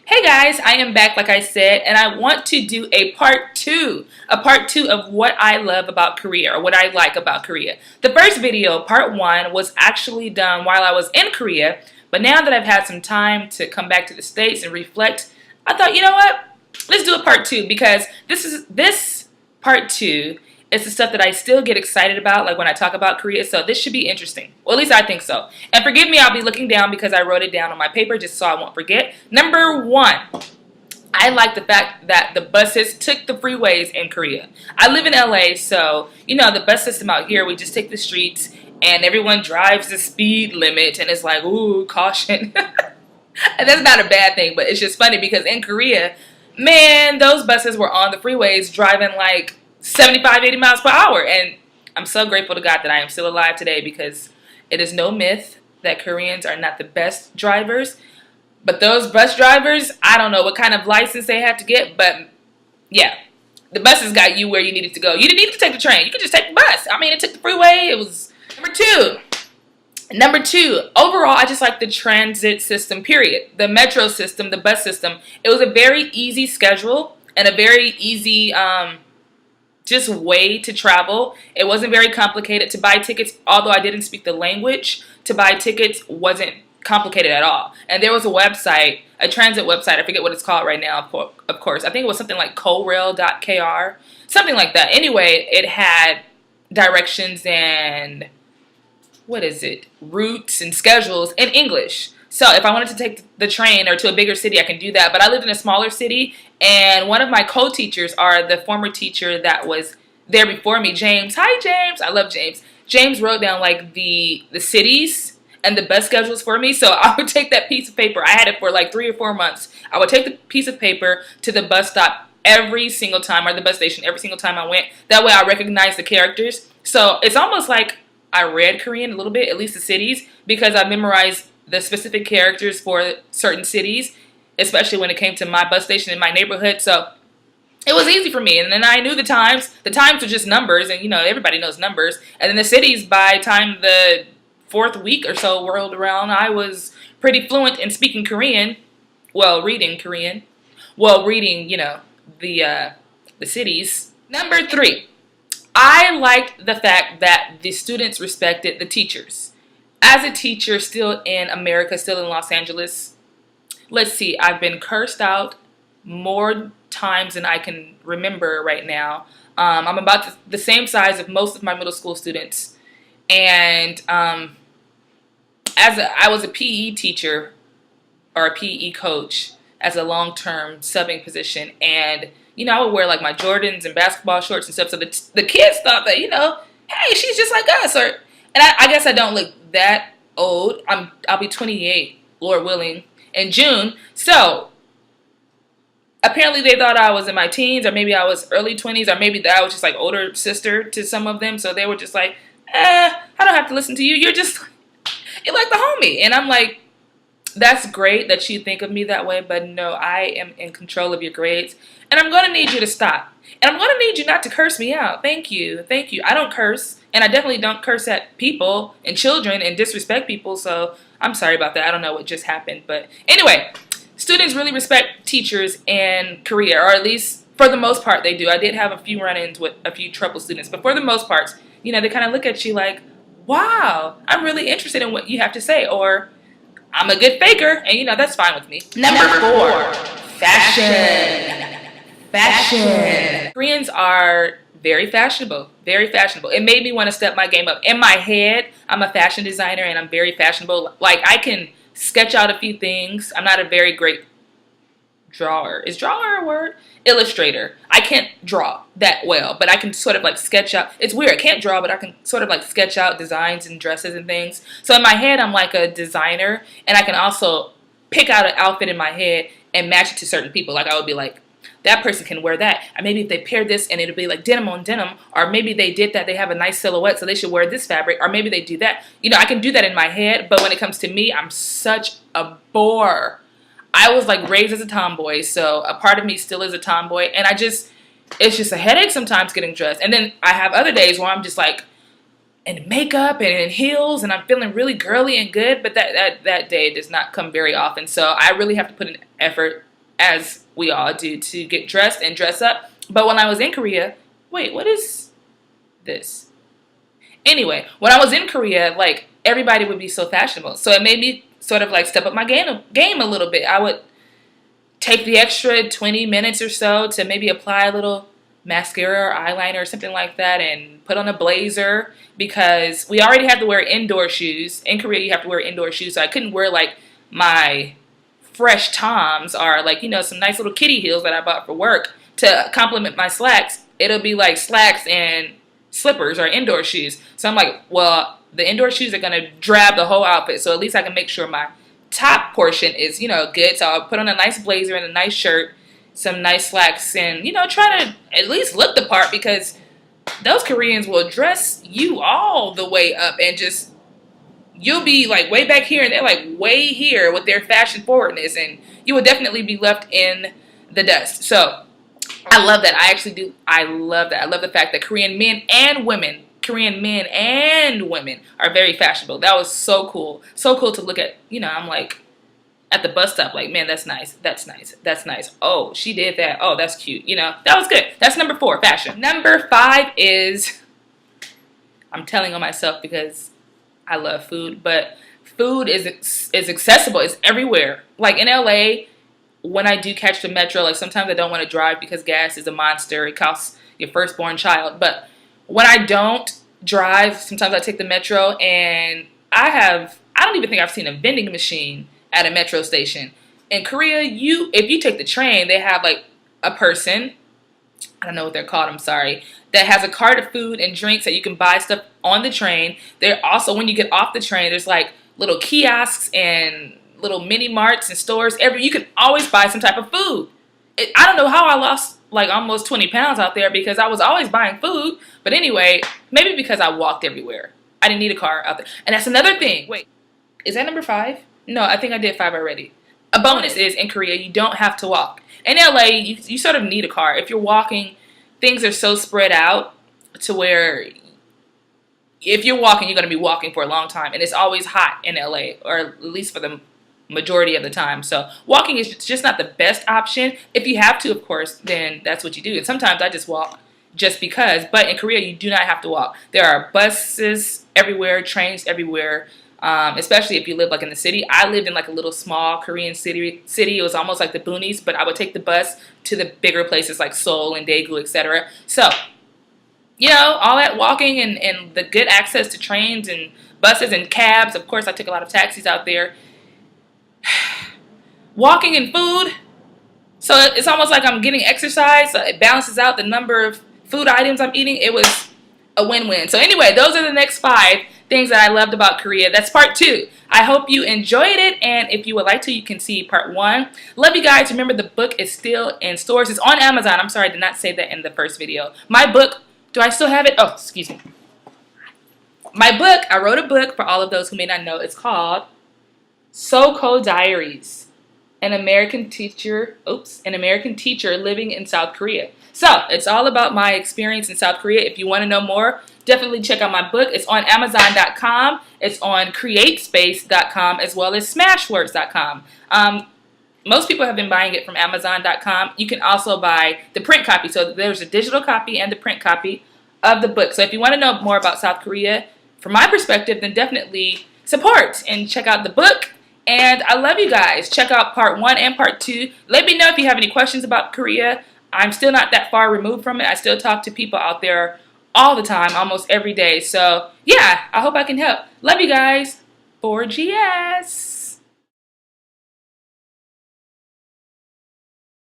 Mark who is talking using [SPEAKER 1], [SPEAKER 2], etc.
[SPEAKER 1] Hey guys, I am back like I said, and I want to do a part two of what I love about Korea or what I like about Korea. The first video, part one, was actually done while I was in Korea, but now that I've had some time to come back to the States and reflect, I thought, you know what? Let's do a part two because this part two is the stuff that I still get excited about, like when I talk about Korea, so this should be interesting. Well, at least I think so. And forgive me, I'll be looking down because I wrote it down on my paper just so I won't forget. Number one, I like the fact that the buses took the freeways in Korea. I live in LA, so, you know, the bus system out here, we just take the streets and everyone drives the speed limit and it's like, ooh, caution. And that's not a bad thing, but it's just funny because in Korea, man, those buses were on the freeways driving like 75, 80 miles per hour. And I'm so grateful to God that I am still alive today because it is no myth that Koreans are not the best drivers. But those bus drivers, I don't know what kind of license they had to get, but yeah, the buses got you where you needed to go. You didn't need to take the train. You could just take the bus. I mean, it took the freeway. It was number two. Number two, overall, I just like the transit system, period. The metro system, the bus system. It was a very easy schedule and a very easy just way to travel. It wasn't very complicated to buy tickets, although I didn't speak the language. To buy tickets wasn't complicated at all. And there was a website, a transit website, I forget what it's called right now, of course. I think it was something like corail.kr, something like that. Anyway, it had directions and what is it, routes and schedules in English. So if I wanted to take the train or to a bigger city, I can do that. But I lived in a smaller city, and one of my co-teachers are the former teacher that was there before me, James. Hi, James. I love James. James wrote down like the cities and the bus schedules for me. So I would take that piece of paper. I had it for like 3 or 4 months. I would take the piece of paper to the bus stop every single time, or the bus station every single time I went. That way I recognized the characters. So it's almost like I read Korean a little bit, at least the cities, because I memerized the specific characters for certain cities, especially when it came to my bus station in my neighborhood. So it was easy for me. And then I knew the times. The times were just numbers, and you know, everybody knows numbers. And then the cities, by the time the 4th week or so rolled around, I was pretty fluent in speaking Korean. Well, reading Korean. Well, reading, you know, the cities. Number 3. I liked the fact that the students respected the teachers. As a teacher still in America, still in Los Angeles, let's see, I've been cursed out more times than I can remember right now. I'm about the same size of most of my middle school students. And I was a PE teacher or a PE coach as a long-term subbing position, and you know, I would wear like my Jordans and basketball shorts and stuff. So the kids thought that, you know, hey, she's just like us. And I guess I don't look that old. I'll be 28, Lord willing, in June. So apparently they thought I was in my teens, or maybe I was early 20s, or maybe that I was just like older sister to some of them. So they were just like, I don't have to listen to you. You're like the homie. And I'm like, that's great that you think of me that way, but no, I am in control of your grades, and I'm going to need you to stop. And I'm going to need you not to curse me out. Thank you. Thank you. I don't curse, and I definitely don't curse at people and children and disrespect people, so I'm sorry about that. I don't know what just happened, but anyway, students really respect teachers in Korea, or at least for the most part they do. I did have a few run-ins with a few trouble students, but for the most part, you know, they kind of look at you like, wow, I'm really interested in what you have to say, or I'm a good faker, and you know, that's fine with me. Number 4, fashion. Fashion. Koreans are very fashionable, very fashionable. It made me want to step my game up. In my head, I'm a fashion designer, and I'm very fashionable. Like, I can sketch out a few things. I'm not a very great drawer. Is drawer a word? Illustrator. I can't draw that well, but I can sort of like sketch out. It's weird. I can't draw, but I can sort of like sketch out designs and dresses and things. So in my head, I'm like a designer, and I can also pick out an outfit in my head and match it to certain people. Like, I would be like, that person can wear that. And maybe if they pair this, and it'll be like denim on denim, or maybe they did that, they have a nice silhouette, so they should wear this fabric, or maybe they do that. You know, I can do that in my head, but when it comes to me, I'm such a bore. I was like raised as a tomboy, so a part of me still is a tomboy, and it's just a headache sometimes getting dressed. And then I have other days where I'm just like in makeup and in heels, and I'm feeling really girly and good, but that day does not come very often. So I really have to put an effort as we all do, to get dressed and dress up. But when I was in Korea, wait, what is this? Anyway, when I was in Korea, like, everybody would be so fashionable. So it made me sort of like step up my game a little bit. I would take the extra 20 minutes or so to maybe apply a little mascara or eyeliner or something like that and put on a blazer, because we already had to wear indoor shoes. In Korea, you have to wear indoor shoes, so I couldn't wear like my fresh Toms or like, you know, some nice little kitty heels that I bought for work to complement my slacks. It'll be like slacks and slippers or indoor shoes. So I'm like, well, the indoor shoes are going to drab the whole outfit, so at least I can make sure my top portion is, you know, good. So I'll put on a nice blazer and a nice shirt, some nice slacks, and, you know, try to at least look the part, because those Koreans will dress you all the way up and just, you'll be like way back here and they're like way here with their fashion forwardness, and you will definitely be left in the dust. So I love that. I actually do. I love that. I love the fact that Korean men and women are very fashionable. That was so cool. So cool to look at. You know, I'm like at the bus stop, like, man, that's nice. That's nice. That's nice. Oh, she did that. Oh, that's cute. You know, that was good. That's number 4, fashion. Number 5 is, I'm telling on myself because I love food, but food is accessible. It's everywhere. Like in LA, when I do catch the metro, like sometimes I don't want to drive because gas is a monster. It costs your firstborn child. But when I don't drive, sometimes I take the metro, and I don't even think I've seen a vending machine at a metro station. In Korea, if you take the train, they have like a person, I don't know what they're called, I'm sorry, that has a cart of food and drinks that you can buy stuff on the train. There also, when you get off the train, there's like little kiosks and little mini marts and stores. You can always buy some type of food. I don't know how I lost like almost 20 pounds out there, because I was always buying food. But anyway, maybe because I walked everywhere. I didn't need a car out there. And that's another thing. Wait, is that number 5? No, I think I did 5 already. A bonus is, in Korea, you don't have to walk. In LA, you sort of need a car. If you're walking, things are so spread out to where if you're walking, you're going to be walking for a long time. And it's always hot in LA, or at least for the majority of the time. So walking is just not the best option. If you have to, of course, then that's what you do. And sometimes I just walk just because. But in Korea, you do not have to walk. There are buses everywhere, trains everywhere. Especially if you live like in the city. I lived in like a little small Korean city. It was almost like the boonies, but I would take the bus to the bigger places like Seoul and Daegu, etc. So, you know, all that walking and the good access to trains and buses and cabs. Of course, I took a lot of taxis out there. Walking and food. So it's almost like I'm getting exercise. So it balances out the number of food items I'm eating. It was a win-win. So anyway, those are the next 5 things that I loved about Korea. That's part 2. I hope you enjoyed it, and if you would like to, you can see part 1. Love you guys. Remember, the book is still in stores. It's on Amazon. I'm sorry, I did not say that in the first video. My book, do I still have it? Oh, excuse me. My book, I wrote a book for all of those who may not know. It's called So-Ko Diaries, an American teacher living in South Korea. So it's all about my experience in South Korea. If you want to know more, definitely check out my book. It's on Amazon.com. It's on CreateSpace.com, as well as Smashwords.com. Most people have been buying it from Amazon.com. You can also buy the print copy. So there's a digital copy and the print copy of the book. So if you want to know more about South Korea, from my perspective, then definitely support and check out the book. And I love you guys. Check out part 1 and part 2. Let me know if you have any questions about Korea. I'm still not that far removed from it. I still talk to people out there all the time, almost every day. So, yeah, I hope I can help. Love you guys. 4GS.